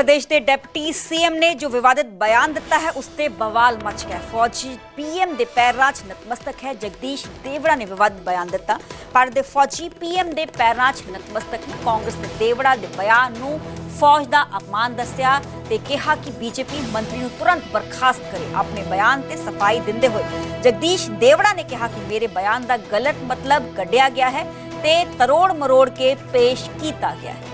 प्रदेश के deputy CM ने जो विवादित बयान दिता है उससे बवाल मच गया। फौजी पीएम दे पैराज नतमस्तक है। जगदीश देवड़ा ने विवादित बयान दिता। भारत के फौजी पीएम दे पैराज नतमस्तक ने कांग्रेस ने देवड़ा के बयान नूं फौज का अपमान दस्या ते कहा कि बीजेपी मंत्री नूं तुरंत बर्खास्त करे। अपने बयान ते सफाई दिंदे हुए जगदीश देवड़ा ने कहा कि मेरे बयान का गलत मतलब कढ़िया गया है ते तरोड़ मरोड़ के पेश किया गया है।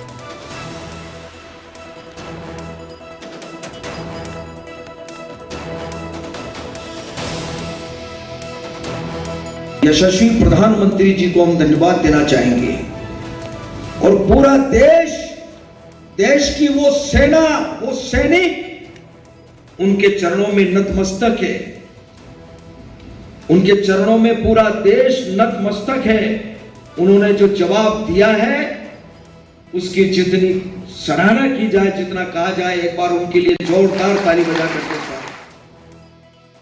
यशस्वी प्रधानमंत्री जी को हम धन्यवाद देना चाहेंगे और पूरा देश की वो सेना, वो सैनिक उनके चरणों में नतमस्तक है। उनके चरणों में पूरा देश नतमस्तक है। उन्होंने जो जवाब दिया है उसकी जितनी सराहना की जाए, जितना कहा जाए, एक बार उनके लिए जोरदार ताली बजा करके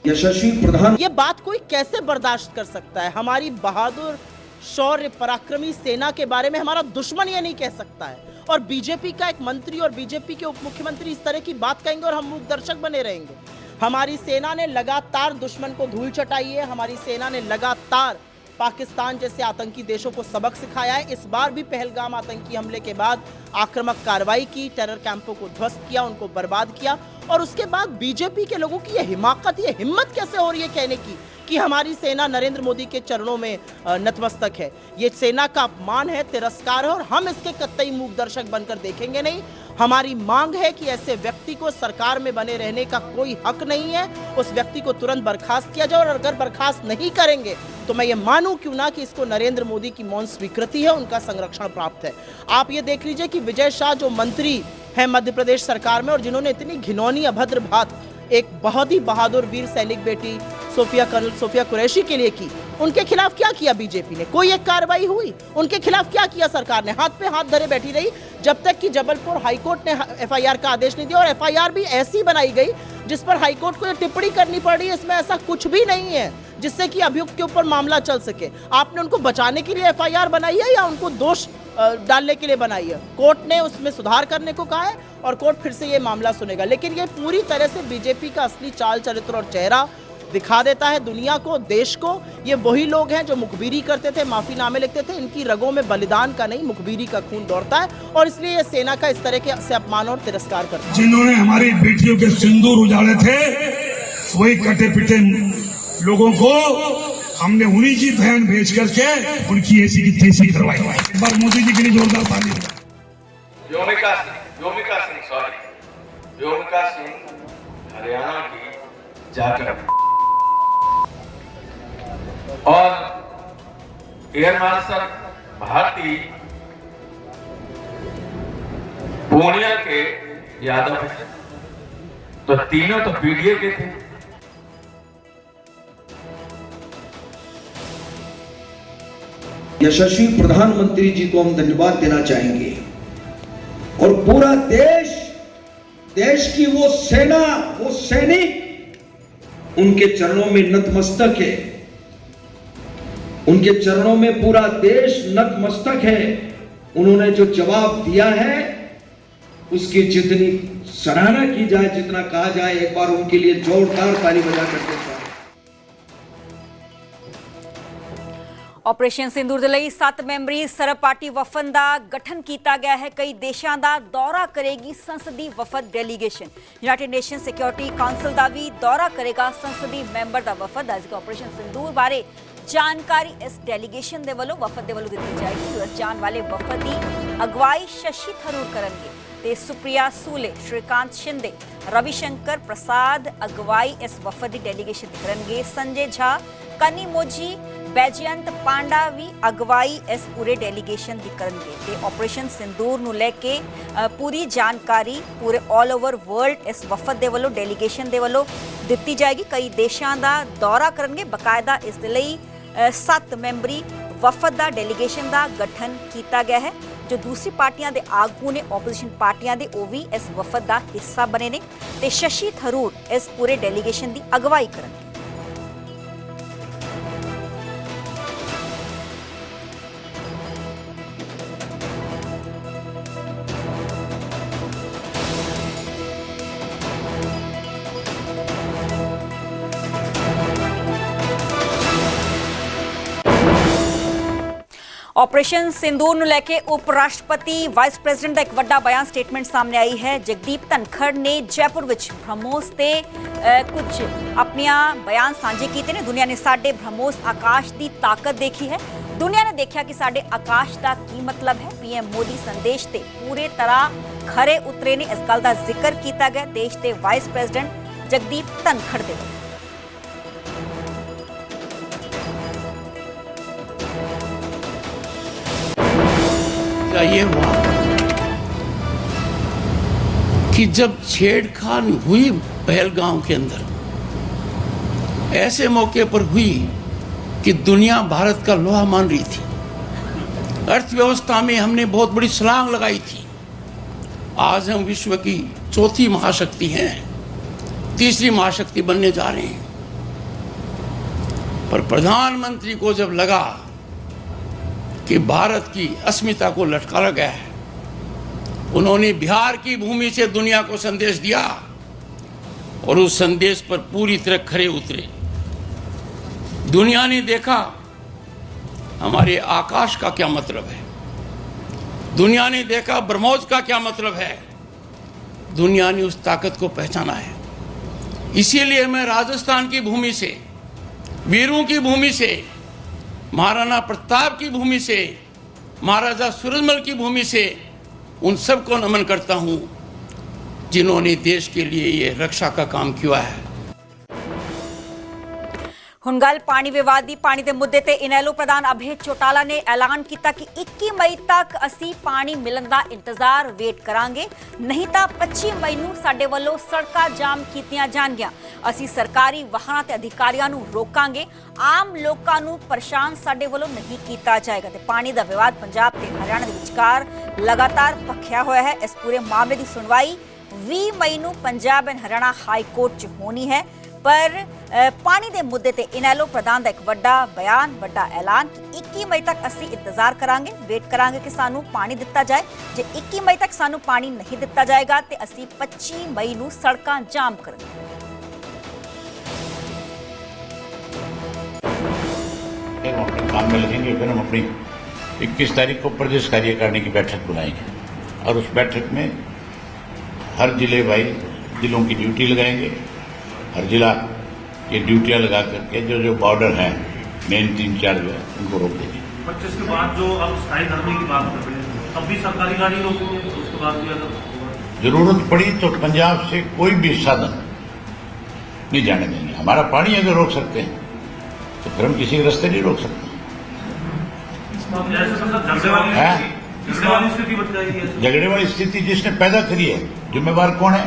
यशस्वी प्रधान। ये बात कोई कैसे बर्दाश्त कर सकता है? हमारी बहादुर शौर्य पराक्रमी सेना के बारे में हमारा दुश्मन ये नहीं कह सकता है, और बीजेपी का एक मंत्री और बीजेपी के उप मुख्यमंत्री इस तरह की बात कहेंगे और हम मूक दर्शक बने रहेंगे। हमारी सेना ने लगातार दुश्मन को धूल चटाई है। हमारी सेना ने लगातार पाकिस्तान जैसे आतंकी देशों को सबक सिखाया है। इस बार भी पहलगाम आतंकी हमले के बाद आक्रामक कार्रवाई की, टेरर कैंपों को ध्वस्त किया, उनको बर्बाद किया, और उसके बाद बीजेपी के लोगों की ये हिमाकत, ये हिम्मत कैसे हो रही है कहने की कि हमारी सेना नरेंद्र मोदी के चरणों में नतमस्तक है। ये सेना का अपमान है, तिरस्कार है, और हम इसके कतई मूक दर्शक बनकर देखेंगे नहीं। हमारी मांग है कि ऐसे व्यक्ति को सरकार में बने रहने का कोई हक नहीं है। उस व्यक्ति को तुरंत बर्खास्त किया जाए, और अगर बर्खास्त नहीं करेंगे तो मैं ये मानूं क्यों ना कि इसको नरेंद्र मोदी की मौन स्वीकृति है, उनका संरक्षण प्राप्त है। आप ये देख लीजिए कि विजय शाह जो मंत्री हैं मध्य प्रदेश सरकार में और जिन्होंने इतनी घिनौनी अभद्र बात एक बहुत ही बहादुर वीर सैनिक बेटी कर्नल सोफिया कुरैशी के लिए की, उनके खिलाफ क्या किया बीजेपी ने? कोई एक कार्रवाई हुई? उनके खिलाफ क्या किया सरकार ने? हाथ पे हाथ धरे बैठी रही जब तक कि जबलपुर हाईकोर्ट ने एफआईआर का आदेश नहीं दिया, और एफआईआर भी ऐसी बनाई गई जिस पर हाईकोर्ट को ये टिप्पणी करनी पड़ रही है इसमें ऐसा कुछ भी नहीं है जिससे कि अभियुक्त के ऊपर मामला चल सके। आपने उनको बचाने के लिए एफआईआर बनाई है या उनको दोष डालने के लिए बनाई है? कोर्ट ने उसमें सुधार करने को कहा है और कोर्ट फिर से ये मामला सुनेगा। लेकिन ये पूरी तरह से बीजेपी का असली चाल चरित्र और चेहरा दिखा देता है दुनिया को, देश को। ये वही लोग हैं जो मुखबिरी करते थे, माफीनामे लिखते थे। इनकी रगों में बलिदान का नहीं, मुखबिरी का खून दौड़ता है, और इसलिए ये सेना का इस तरह के से अपमान और तिरस्कार करते हैं। जिन्होंने हमारी बेटियों के सिंदूर उजाड़े थे, वही कटे पिटे लोगों को हमने उन्हीं की बहन भेज करके उनकी ऐसी की तैसी करवाई। एक बार मोदी जी के लिए जोरदार ताली। व्योमिका सिंह हरियाणा की जाकर और एयर मार्शल भारती पूर्णिया के यादव हैं, तो तीनों तो पीडीए के थे। यशस्वी प्रधानमंत्री जी को हम धन्यवाद देना चाहेंगे और पूरा देश की वो सेना, वो सैनिक उनके चरणों में नतमस्तक है। उनके चरणों में पूरा देश नतमस्तक है। उन्होंने जो जवाब दिया है उसकी जितनी सराहना की जाए, जितना कहा जाए, एक बार उनके लिए जोरदार ताली बजा करके। ऑपरेशन सिंदूर ਦੇ ਲਈ 7 ਮੈਂਬਰੀ ਸਰਬ ਪਾਰਟੀ ਵਫਦ ਦਾ ਗਠਨ ਕੀਤਾ ਗਿਆ ਹੈ। ਕਈ ਦੇਸ਼ਾਂ ਦਾ ਦੌਰਾ ਕਰੇਗੀ ਸੰਸਦੀ ਵਫਦ delegation. United Nation Security Council ਦਾ ਵੀ ਦੌਰਾ ਕਰੇਗਾ ਸੰਸਦੀ ਮੈਂਬਰ ਦਾ ਵਫਦ। ਅੱਜ ऑपरेशन सिंदूर ਬਾਰੇ ਜਾਣਕਾਰੀ ਇਸ ਡੈਲੀਗੇਸ਼ਨ ਦੇ ਵੱਲੋਂ ਵਫਦ ਦੇ ਵੱਲੋਂ ਦਿੱਤੀ ਜਾਏਗੀ। ਯੂਐਸ ਜਾਣ ਵਾਲੇ ਵਫਦ ਦੀ ਅਗਵਾਈ ਸ਼ਸ਼ੀ ਥਰੂਰ ਕਰਨਗੇ ਤੇ ਸੁਪ੍ਰਿया सूले, श्रीकांत शिंदे, रविशंकर प्रसाद अगवाई इस वफद की डेलीगेशन करनगे। संजय झा, कनिमोजी, बैजयंत पांडा भी अगवाई इस पूरे डेलीगेशन की करनगे ते ऑपरेशन सिंदूर नूं लैके पूरी जानकारी पूरे ऑल ओवर वर्ल्ड इस वफद के वलों डेलीगेशन के वलों दिती जाएगी। कई देशों का दौरा करनगे। बकायदा इस दे लई 7 मैंबरी वफद का डेलीगेशन का गठन किया गया है। जो दूसरी पार्टियां दे आगू ने ओपोजिशन पार्टियां दे वो भी इस वफद का हिस्सा बने ने ते शशि थरूर इस पूरे डेलीगेशन की अगवाई करनगे। ਆਪਰੇਸ਼ਨ ਸਿੰਦੂਰ ਨੂੰ ਲੈ ਕੇ ਉਪ ਰਾਸ਼ਟਰਪਤੀ ਵਾਈਸ ਪ੍ਰੈਜ਼ੀਡੈਂਟ ਦਾ ਇੱਕ ਵੱਡਾ ਬਿਆਨ ਸਟੇਟਮੈਂਟ ਸਾਹਮਣੇ ਆਈ ਹੈ। ਜਗਦੀਪ ਧਨਖੜ ਨੇ ਜੈਪੁਰ ਵਿੱਚ ਬ੍ਰਹਮੋਸ ਤੇ ਕੁਝ ਆਪਣੀਆਂ ਬਿਆਨ ਸਾਂਝੇ ਕੀਤੇ ਨੇ। ਦੁਨੀਆ ਨੇ ਸਾਡੇ ਬ੍ਰਹਮੋਸ ਆਕਾਸ਼ ਦੀ ਤਾਕਤ ਦੇਖੀ ਹੈ। ਦੁਨੀਆ ਨੇ ਦੇਖਿਆ ਕਿ ਸਾਡੇ ਆਕਾਸ਼ ਦਾ ਕੀ ਮਤਲਬ ਹੈ। ਪੀਐਮ ਮੋਦੀ ਸੰਦੇਸ਼ ਤੇ ਪੂਰੇ ਤਰ੍ਹਾਂ ਖਰੇ ਉਤਰੇ ਨੇ। ਇਸ ਗੱਲ ਦਾ ਜ਼ਿਕਰ ਕੀਤਾ ਗਿਆ ਦੇਸ਼ ਦੇ ਵਾਈਸ ਪ੍ਰੈਜ਼ੀਡੈਂਟ ਜਗਦੀਪ ਧਨਖੜ ਦੇ ਵੱਲੋਂ। ये हुआ कि जब छेड़खानी हुई पहलगांव के अंदर, ऐसे मौके पर हुई कि दुनिया भारत का लोहा मान रही थी। अर्थव्यवस्था में हमने बहुत बड़ी छलांग लगाई थी। आज हम विश्व की चौथी महाशक्ति हैं, तीसरी महाशक्ति बनने जा रहे हैं। पर प्रधानमंत्री को जब लगा कि भारत की अस्मिता को लटकाया गया है, उन्होंने बिहार की भूमि से दुनिया को संदेश दिया और उस संदेश पर पूरी तरह खरे उतरे। दुनिया ने देखा हमारे आकाश का क्या मतलब है, दुनिया ने देखा ब्रह्मोस का क्या मतलब है, दुनिया ने उस ताकत को पहचाना है। इसीलिए मैं राजस्थान की भूमि से, वीरों की भूमि से, महाराणा प्रताप की भूमि से, महाराजा सूरजमल की भूमि से उन सबको नमन करता हूं जिन्होंने देश के लिए ये रक्षा का काम किया है। ਹੁਣ ਗੱਲ ਪਾਣੀ ਵਿਵਾਦ ਦੀ। ਪਾਣੀ ਦੇ ਮੁੱਦੇ ਤੇ ਇਨੈਲੋ ਪ੍ਰਧਾਨ ਅਭੈ ਚੌਟਾਲਾ ਨੇ ਐਲਾਨ ਕੀਤਾ ਕਿ 21 ਮਈ ਤੱਕ ਅਸੀਂ ਪਾਣੀ ਮਿਲਣ ਦਾ ਇੰਤਜ਼ਾਰ ਵੇਟ ਕਰਾਂਗੇ, ਨਹੀਂ ਤਾਂ 25 ਮਈ ਨੂੰ ਸਾਡੇ ਵੱਲੋਂ ਸੜਕਾਂ ਜਾਮ ਕੀਤੀਆਂ ਜਾਣਗੀਆਂ। ਅਸੀਂ ਸਰਕਾਰੀ ਵਾਹਨਾਂ ਤੇ ਅਧਿਕਾਰੀਆਂ ਨੂੰ ਰੋਕਾਂਗੇ, ਆਮ ਲੋਕਾਂ ਨੂੰ ਪਰੇਸ਼ਾਨ ਸਾਡੇ ਵੱਲੋਂ ਨਹੀਂ ਕੀਤਾ ਜਾਏਗਾ। ਤੇ ਪਾਣੀ ਦਾ ਵਿਵਾਦ ਪੰਜਾਬ ਤੇ ਹਰਿਆਣਾ ਦੇ ਵਿਚਕਾਰ ਲਗਾਤਾਰ ਭਖਿਆ ਹੋਇਆ ਹੈ। ਇਸ ਪੂਰੇ ਮਾਮਲੇ ਦੀ ਸੁਣਵਾਈ 20 ਮਈ ਨੂੰ Punjab and Haryana high court 'ਚ ਹੋਣੀ ਹੈ। पर पानी के मुद्दे ते इनैलो प्रधान का एक वड्डा बयान, वड्डा ऐलान कि 21 मई तक असी इंतजार करांगे, वेट करांगे कि सानू पानी दिता जाए। जे 21 मई तक सानू पानी नहीं दिता जाएगा तो असी 25 मई नू सड़कां जाम करांगे। हम अपने काम में लगेंगे। फिर हम अपनी 21 तारीख को प्रदेश कार्यकारिणी की बैठक बुलाएंगे और उस बैठक में हर जिले वाइज जिलों की ड्यूटी लगाएंगे। हर जिला ये ड्यूटियां लगा करके जो बॉर्डर हैं मेन 3-4 जो है उनको रोक देंगे। 25 के बाद जो अब स्थायी धरने की बात कर रहे हैं, तब भी सरकारी गाड़ी रोकेंगे? उसके बाद भी अगर जरूरत पड़ी तो पंजाब से कोई भी साधन नहीं जाने देंगे। हमारा पानी अगर रोक सकते हैं तो फिर हम किसी के रास्ते नहीं रोक सकते। झगड़े वाली स्थिति बच जाएगी। झगड़े वाली स्थिति जिसने पैदा करी है जिम्मेवार कौन है?